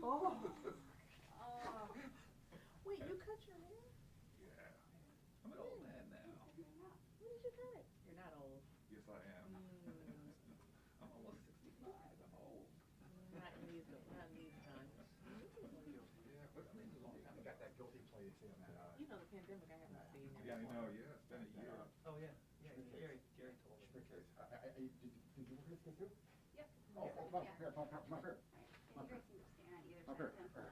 Oh. Wait, you cut your hair? Yeah. I'm an old man now. When did you cut it? You're not old. Yes, I am. I'm almost 65. I'm old. Not in these times. Yeah, but I mean, it's a long time. You got that guilty plea you see on that. You know, the pandemic, I haven't seen you. Yeah, I know. Yeah, it's been a year. Oh yeah, Gary told me. Did you work this thing too? Yep. Oh, come on, here, come on, here. And you guys can just stand on either Up side.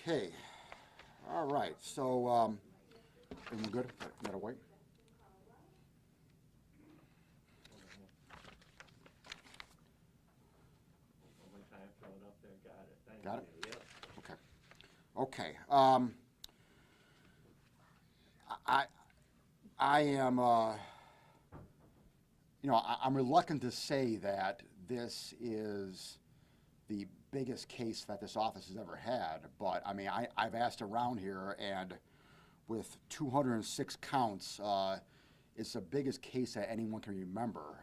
here. Okay. All right. So, everyone good? Got to wait. One time, throw it up there, got it. Thank Got you. Yep. Okay. I am, I'm reluctant to say that this is the biggest case that this office has ever had, but I mean, I've asked around here, and with 206 counts, it's the biggest case that anyone can remember.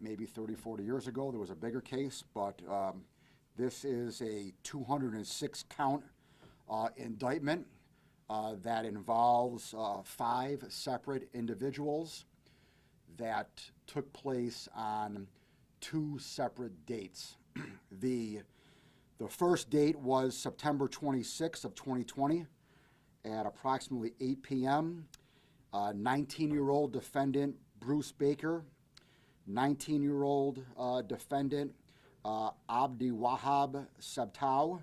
Maybe 30, 40 years ago, there was a bigger case, but this is a 206 count indictment that involves 5 separate individuals that took place on 2 separate dates. The first date was September 26th of 2020 at approximately 8 p.m. 19-year-old defendant Bruce Baker, 19-year-old defendant Abdi Wahab Sebtow,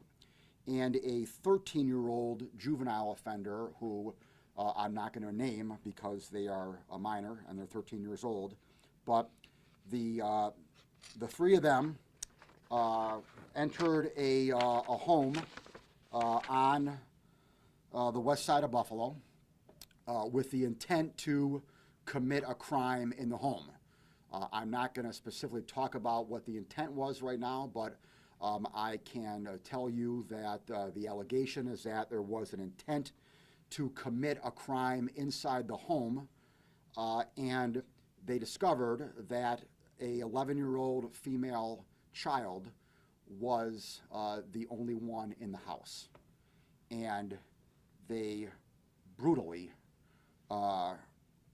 and a 13-year-old juvenile offender who I'm not going to name because they are a minor and they're 13 years old. But the 3 of them entered a home on the west side of Buffalo with the intent to commit a crime in the home. I'm not going to specifically talk about what the intent was right now, but I can tell you that the allegation is that there was an intent to commit a crime inside the home, and they discovered that a 11-year-old female child was the only one in the house, and they brutally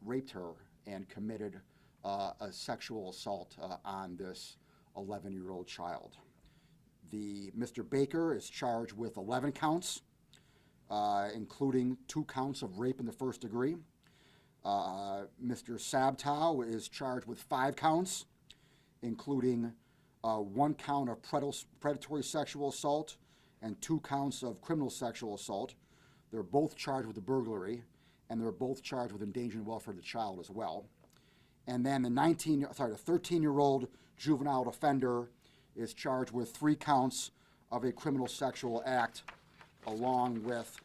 raped her and committed a sexual assault on this 11-year-old child. Mr. Baker is charged with 11 counts, including 2 counts of rape in the first degree. Mr. Sebtow is charged with 5 counts, including 1 count of predatory sexual assault and 2 counts of criminal sexual assault. They're both charged with the burglary, and they're both charged with endangering the welfare of the child as well. And then the 13-year-old juvenile offender is charged with 3 counts of a criminal sexual act, along with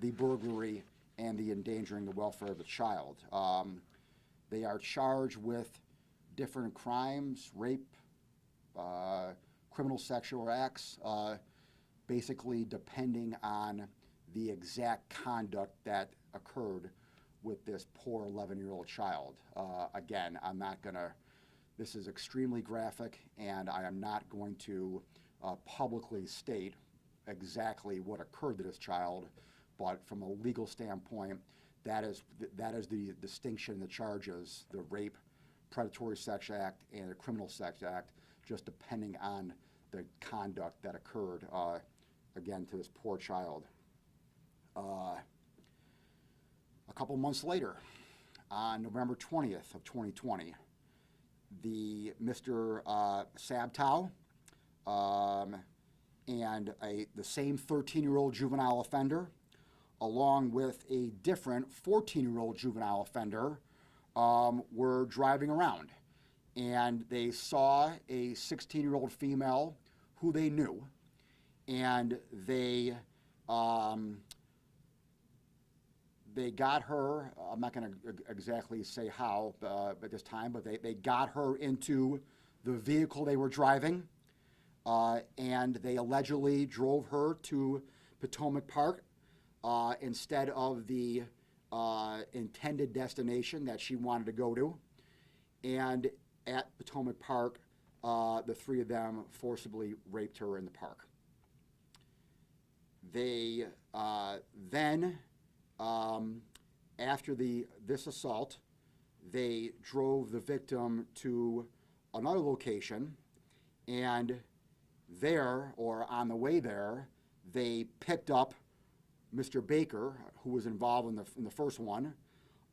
the burglary and the endangering the welfare of the child. They are charged with different crimes, rape, criminal sexual acts, basically depending on the exact conduct that occurred with this poor 11-year-old child. Again, I'm not going to, this is extremely graphic, and I am not going to publicly state exactly what occurred to this child, but from a legal standpoint, that is the distinction in the charges: the rape, predatory sex act, and the criminal sex act, just depending on the conduct that occurred, again, to this poor child. A couple months later, on November 20th of 2020, Mr. Sebtow and the same 13-year-old juvenile offender, along with a different 14-year-old juvenile offender, were driving around, and they saw a 16-year-old female who they knew, and they got her, I'm not going to exactly say how at this time, but they got her into the vehicle they were driving, and they allegedly drove her to Potomac Park instead of the intended destination that she wanted to go to. and at Potomac Park, the three of them forcibly raped her in the park. They then, after this assault, they drove the victim to another location, and there, or on the way there, they picked up Mr. Baker, who was involved in the first one,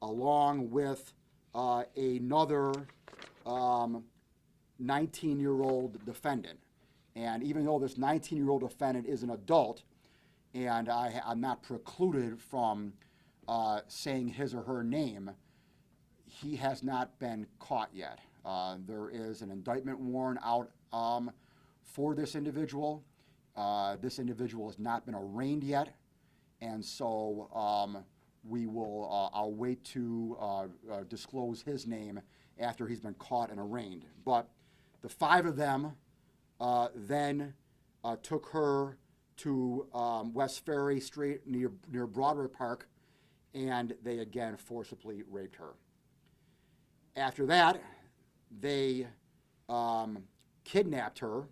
along with another 19-year-old defendant. And even though this 19-year-old defendant is an adult, and I'm not precluded from saying his or her name, he has not been caught yet. There is an indictment warrant out for this individual. This individual has not been arraigned yet, and so I'll wait to disclose his name after he's been caught and arraigned. But the five of them then took her to West Ferry Street near Broadway Park, and they again forcibly raped her. After that, they kidnapped her,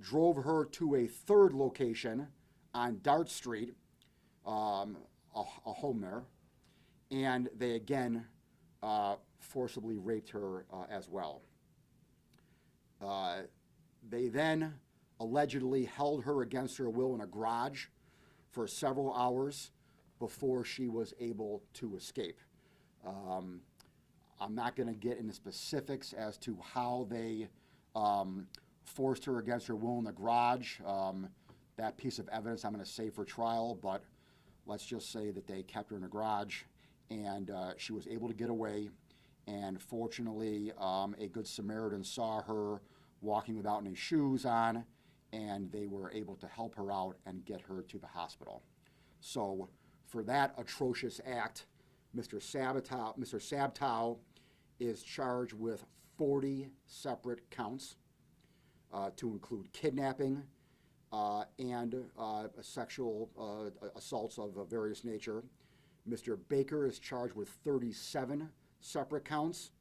drove her to a third location on Dart Street, a home there, and they again forcibly raped her as well. They then allegedly held her against her will in a garage for several hours before she was able to escape. I'm not going to get into specifics as to how they forced her against her will in the garage. That piece of evidence I'm going to save for trial, but let's just say that they kept her in the garage, and she was able to get away. And fortunately, a good Samaritan saw her walking without any shoes on, and they were able to help her out and get her to the hospital. So for that atrocious act, Mr. Sabtow is charged with 40 separate counts to include kidnapping and sexual assaults of various nature. Mr. Baker is charged with 37 separate counts.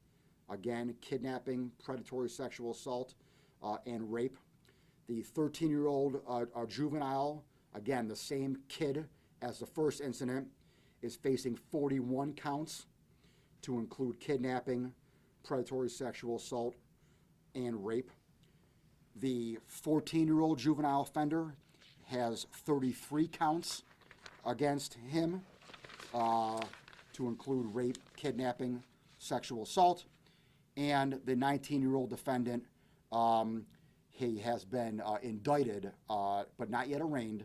Again, kidnapping, predatory sexual assault, and rape. The 13-year-old juvenile, again, the same kid as the first incident, is facing 41 counts to include kidnapping, predatory sexual assault, and rape. The 14-year-old juvenile offender has 33 counts against him to include rape, kidnapping, sexual assault. And the 19-year-old defendant, he has been indicted, but not yet arraigned,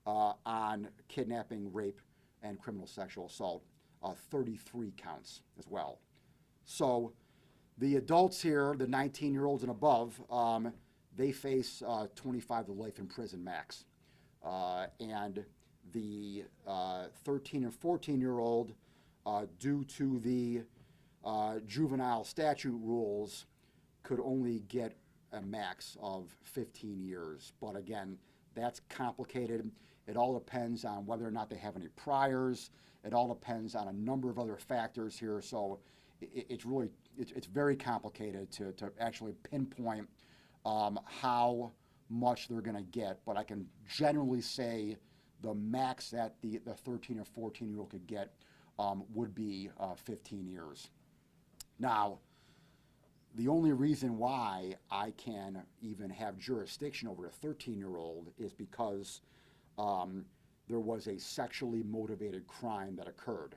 on kidnapping, rape, and criminal sexual assault, 33 counts as well. So the adults here, the 19-year-olds and above, they face 25 to life in prison max. And the 13 and 14-year-old, due to the juvenile statute rules, could only get a max of 15 years. But again, that's complicated. It all depends on whether or not they have any priors. It all depends on a number of other factors here. So it's very complicated to actually pinpoint how much they're going to get. But I can generally say the max that the 13 or 14-year-old could get would be 15 years. Now, the only reason why I can even have jurisdiction over a 13-year-old is because there was a sexually motivated crime that occurred.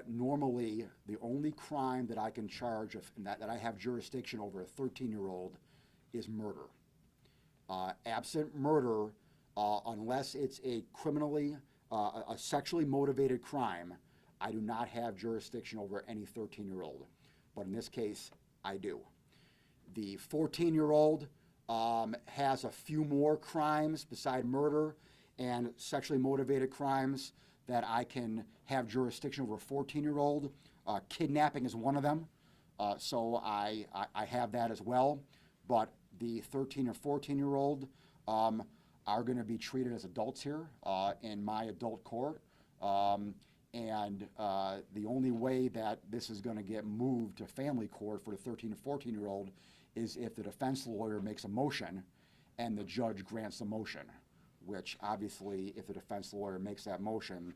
Normally, the only crime that I can charge that I have jurisdiction over a 13-year-old is murder. Absent murder, unless it's a sexually motivated crime, I do not have jurisdiction over any 13-year-old. But in this case, I do. The 14-year-old has a few more crimes beside murder and sexually motivated crimes that I can have jurisdiction over a 14-year-old. Kidnapping is one of them, so I have that as well. But the 13 or 14-year-old are going to be treated as adults here in my adult court. And the only way that this is going to get moved to family court for the 13 to 14-year-old is if the defense lawyer makes a motion and the judge grants the motion, which obviously if the defense lawyer makes that motion,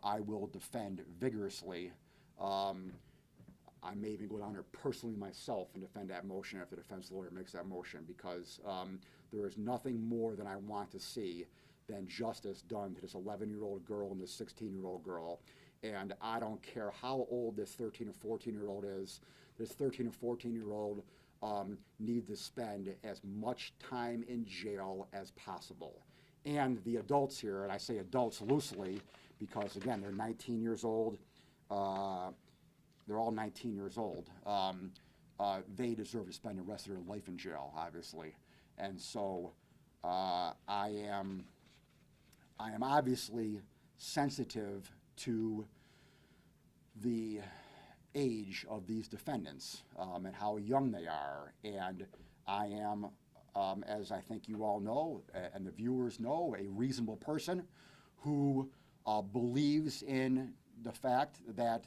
I will defend vigorously. I may even go down there personally myself and defend that motion if the defense lawyer makes that motion, because there is nothing more than I want to see than justice done to this 11-year-old girl and this 16-year-old girl. And I don't care how old this 13 or 14-year-old is, this 13 or 14-year-old need to spend as much time in jail as possible. And the adults here, and I say adults loosely because, again, they're 19 years old. They're all 19 years old. They deserve to spend the rest of their life in jail, obviously. And so I am obviously sensitive to the age of these defendants and how young they are. And I am, as I think you all know, and the viewers know, a reasonable person who believes in the fact that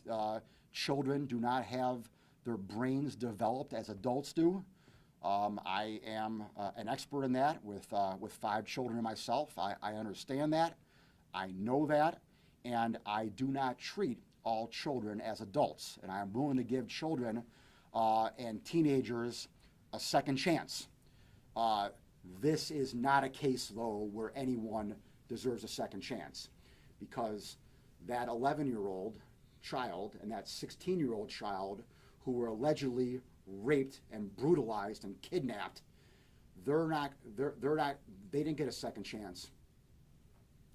children do not have their brains developed as adults do. I am an expert in that with 5 children myself. I understand that, I know that, and I do not treat all children as adults. And I am willing to give children and teenagers a second chance. This is not a case, though, where anyone deserves a second chance, because that 11-year-old child and that 16-year-old child who were allegedly raped and brutalized and kidnapped, they didn't get a second chance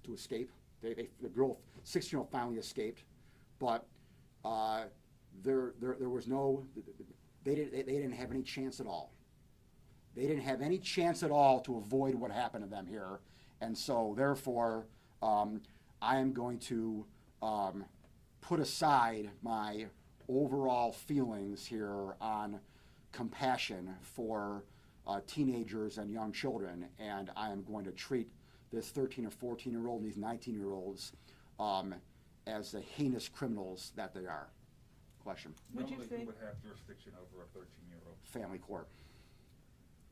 to escape. The girl, 16-year-old, finally escaped, but there was no, they didn't have any chance at all. They didn't have any chance at all to avoid what happened to them here, and so therefore I am going to put aside my overall feelings here on compassion for teenagers and young children, and I am going to treat this 13 or 14-year-old and these 19-year-olds as the heinous criminals that they are. Question? Would you say who would have jurisdiction over a 13-year-old? Family court.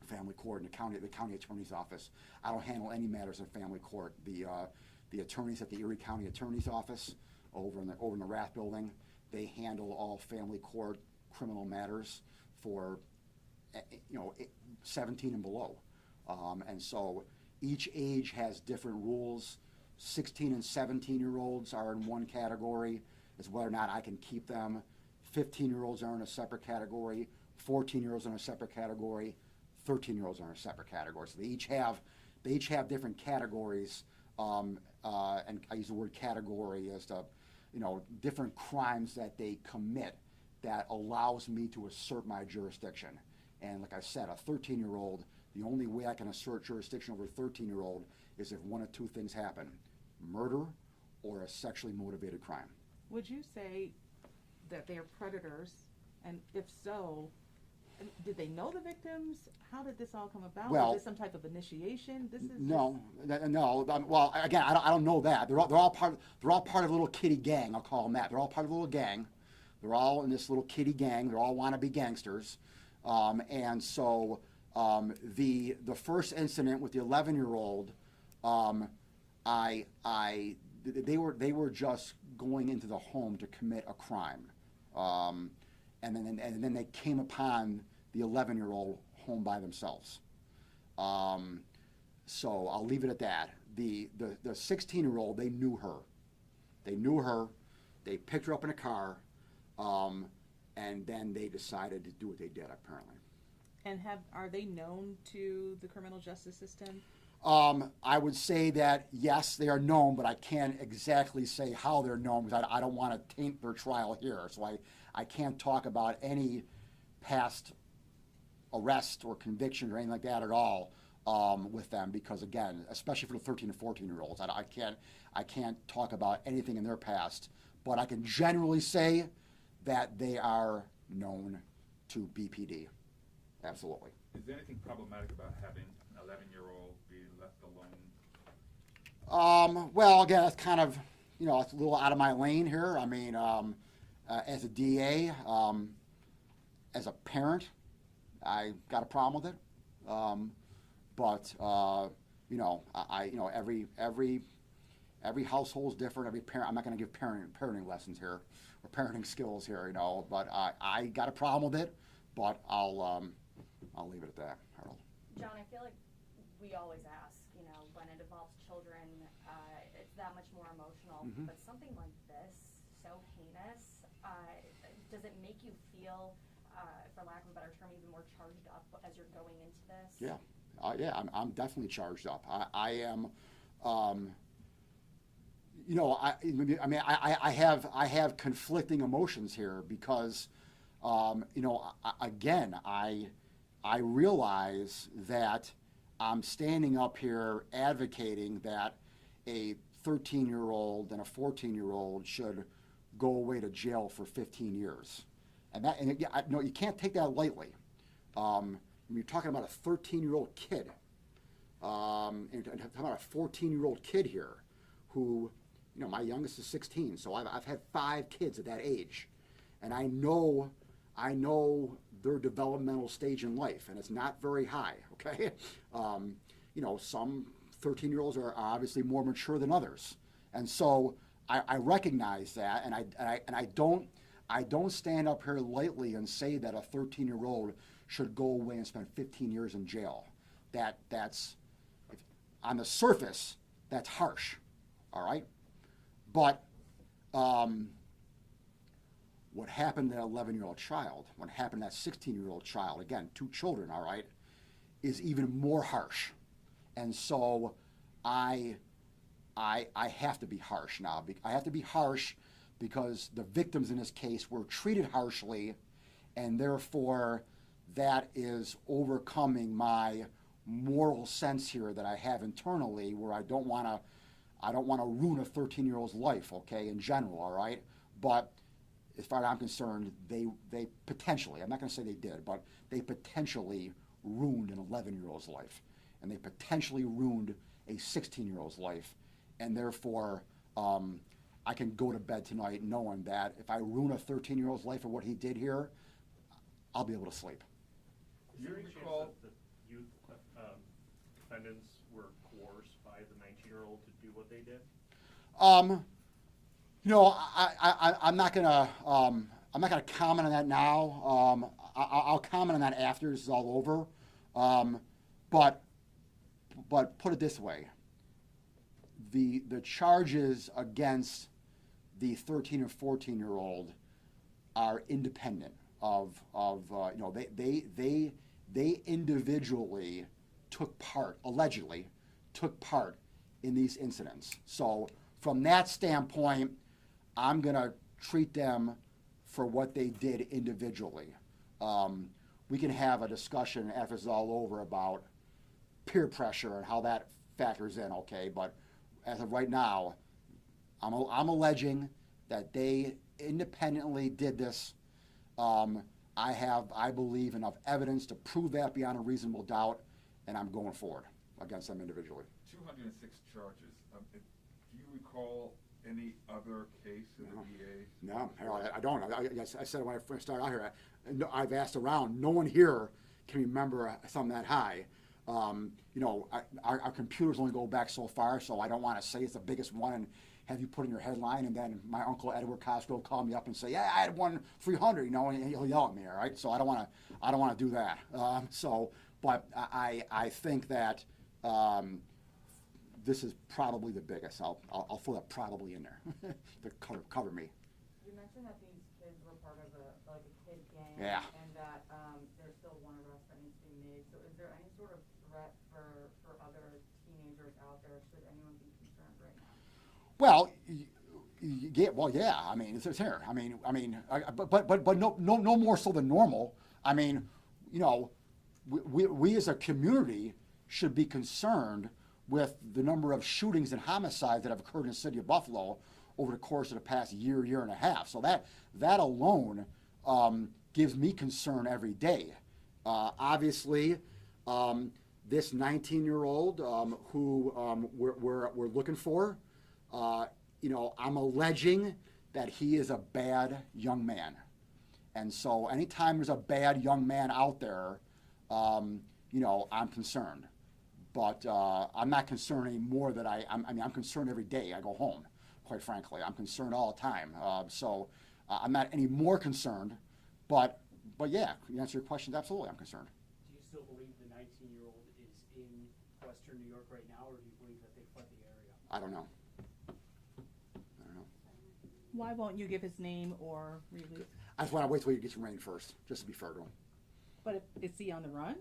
Family court in the county attorney's office. I don't handle any matters in family court. The attorneys at the Erie County Attorney's Office over in the Rath Building, they handle all family court criminal matters for 17 and below. And so each age has different rules. 16 and 17-year-olds are in one category, as whether or not I can keep them. 15-year-olds are in a separate category. 14-year-olds are in a separate category. 13-year-olds are in a separate category. So they each have different categories. And I use the word category as to, different crimes that they commit that allows me to assert my jurisdiction. And like I said, a 13-year-old, the only way I can assert jurisdiction over a 13-year-old is if one of two things happen: murder or a sexually motivated crime. Would you say that they are predators? And if so, did they know the victims? How did this all come about? Well, was this some type of initiation? This is no. Well, again, I don't know that. They're all part of a little kiddie gang. I'll call them that. They're all part of a little gang. They're all in this little kiddie gang. They're all wannabe gangsters. And so the first incident with the 11-year-old, they were just going into the home to commit a crime, and then they came upon the 11-year-old home by themselves. So I'll leave it at that. The 16-year-old, they knew her. They picked her up in a car, and then they decided to do what they did, apparently. And are they known to the criminal justice system? I would say that yes, they are known, but I can't exactly say how they're known because I don't want to taint their trial here. So I can't talk about any past arrest or conviction or anything like that at all with them, because again, especially for the 13 and 14-year-olds, I can't talk about anything in their past. But I can generally say that they are known to BPD. Absolutely. Is there anything problematic about having an 11-year-old be left alone? Well, again, that's kind of it's a little out of my lane here. I mean, as a DA, as a parent, I got a problem with it. But every household is different. Every parent, I'm not going to give parenting lessons here or parenting skills here, but I got a problem with it. But I'll leave it at that. Harold. John, I feel like we always ask, when it involves children, it's that much more emotional. Mhm. But something like this, so heinous, does it make you feel, for lack of a better term, even more charged up as you're going into this? Yeah. I'm definitely charged up. I am. I have conflicting emotions here because, again, I realize that I'm standing up here advocating that a 13-year-old and a 14-year-old should go away to jail for 15 years, you can't take that lightly. When you're talking about a 13-year-old kid, and you're talking about a 14-year-old kid here, who, my youngest is 16, so I've had 5 kids at that age, and I know their developmental stage in life, and it's not very high. Okay, some 13-year-olds are obviously more mature than others, and so I recognize that, and I don't stand up here lightly and say that a 13-year-old should go away and spend 15 years in jail. That's on the surface, that's harsh, all right? But what happened to that 11-year-old child, what happened to that 16-year-old child, again, 2 children, all right, is even more harsh. And so I have to be harsh now. I have to be harsh because the victims in this case were treated harshly, and therefore that is overcoming my moral sense here that I have internally, where I don't want to ruin a 13-year-old's life, okay, in general, all right? But as far as I'm concerned, they potentially, I'm not going to say they did, but they potentially ruined an 11-year-old's life, and they potentially ruined a 16-year-old's life, and therefore I can go to bed tonight knowing that if I ruin a 13-year-old's life for what he did here, I'll be able to sleep. Is there any chance that the youth defendants were coerced by the 19-year-old to do what they did? I'm not gonna comment on that now. I'll comment on that after this is all over. But put it this way: the charges against the 13 or 14-year-old are independent of they individually allegedly took part in these incidents. So from that standpoint, I'm going to treat them for what they did individually. We can have a discussion after it's all over about peer pressure and how that factors in, okay? But as of right now, I'm alleging that they independently did this. I believe, enough evidence to prove that beyond a reasonable doubt, and I'm going forward against them individually. 206 charges. Do you recall any other case in the DA? No, Harold, I don't. I said when I first started out here, I've asked around. No one here can remember something that high. Our computers only go back so far, so I don't want to say it's the biggest one and have you put in your headline, and then my uncle Edward Cosgrove call me up and say, "Yeah, I had one 300," and he'll yell at me, all right? So I don't want to do that. But I think that this is probably the biggest. I'll throw that probably in there to cover me. You mentioned that these kids were part of a kid gang. Yeah. And that there's still one arrest that needs to be made. So is there any sort of threat for other teenagers out there? Should anyone be concerned right now? Well, yeah. I mean, it's here. But no more so than normal. I mean, we as a community should be concerned with the number of shootings and homicides that have occurred in the city of Buffalo over the course of the past year and a half. So that alone gives me concern every day. Obviously, this 19-year-old who we're looking for I'm alleging that he is a bad young man. And so anytime there's a bad young man out there, I'm concerned. But I'm not concerned anymore that I'm concerned every day I go home, quite frankly. I'm concerned all the time. So I'm not any more concerned. But yeah, to answer your question, absolutely I'm concerned. Do you still believe the 19-year-old is in Western New York right now, or do you believe that they fled the area? I don't know. Why won't you give his name or release? I just want to wait till he gets arraigned first, just to be fair to him. But is he on the run?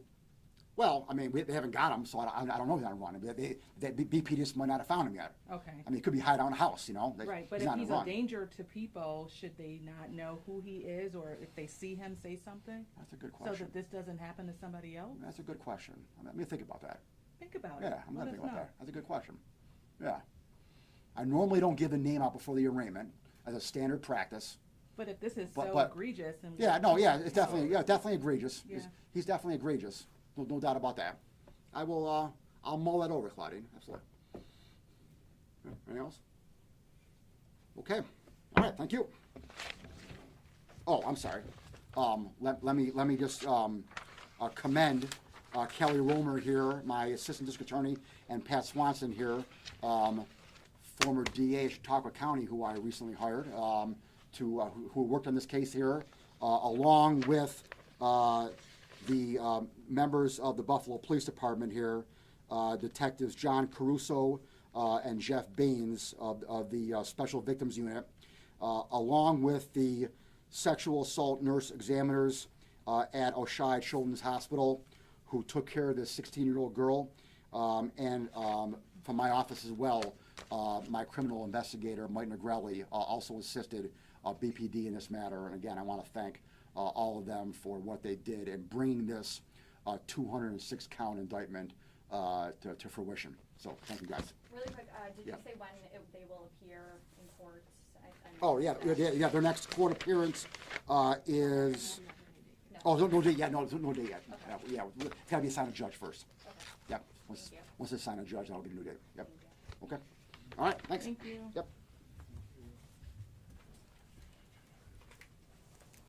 Well, they haven't got him, so I don't know if he's on the run. BP just might not have found him yet. Okay. He could be hiding out in a house, Right, but he's if not on he's the a run. danger to people, should they not know who he is, or if they see him, say something? That's a good So question. that this doesn't happen to somebody else? That's a good question. Let me think about that. Think about it. Yeah, I'm Let gonna us think about know. that. That's a good question. Yeah. I normally don't give the name out before the arraignment as a standard practice. But if this is But- so but- egregious and. It's definitely egregious. Yeah. He's definitely egregious. No doubt about that. I will, I'll mull that over, Claudine, absolutely. Anything else? Okay, all right, thank you. Oh, I'm sorry. Let me just commend Kelly Romer here, my assistant district attorney, and Pat Swanson here, former DA of Chautauqua County, who I recently hired, who worked on this case here, along with the members of the Buffalo Police Department here, Detectives John Caruso and Jeff Baines of the Special Victims Unit, along with the sexual assault nurse examiners at Oshai Children's Hospital, who took care of this 16-year-old girl, and from my office as well, my criminal investigator, Mike Negrelli, also assisted BPD in this matter. And again, I want to thank all of them for what they did in bringing this 206-count indictment to fruition. So thank you, guys. Really quick, did Yeah. you say when they will appear in court? Oh, yeah, their next court appearance is, No. no date yet, no date yet. Yeah, it's got to be assigned a judge first. Okay. Yep, once Thank you. it's assigned a judge, I'll get a new date. Yep, Thank you. okay. All right, thanks. Thank you. Yep.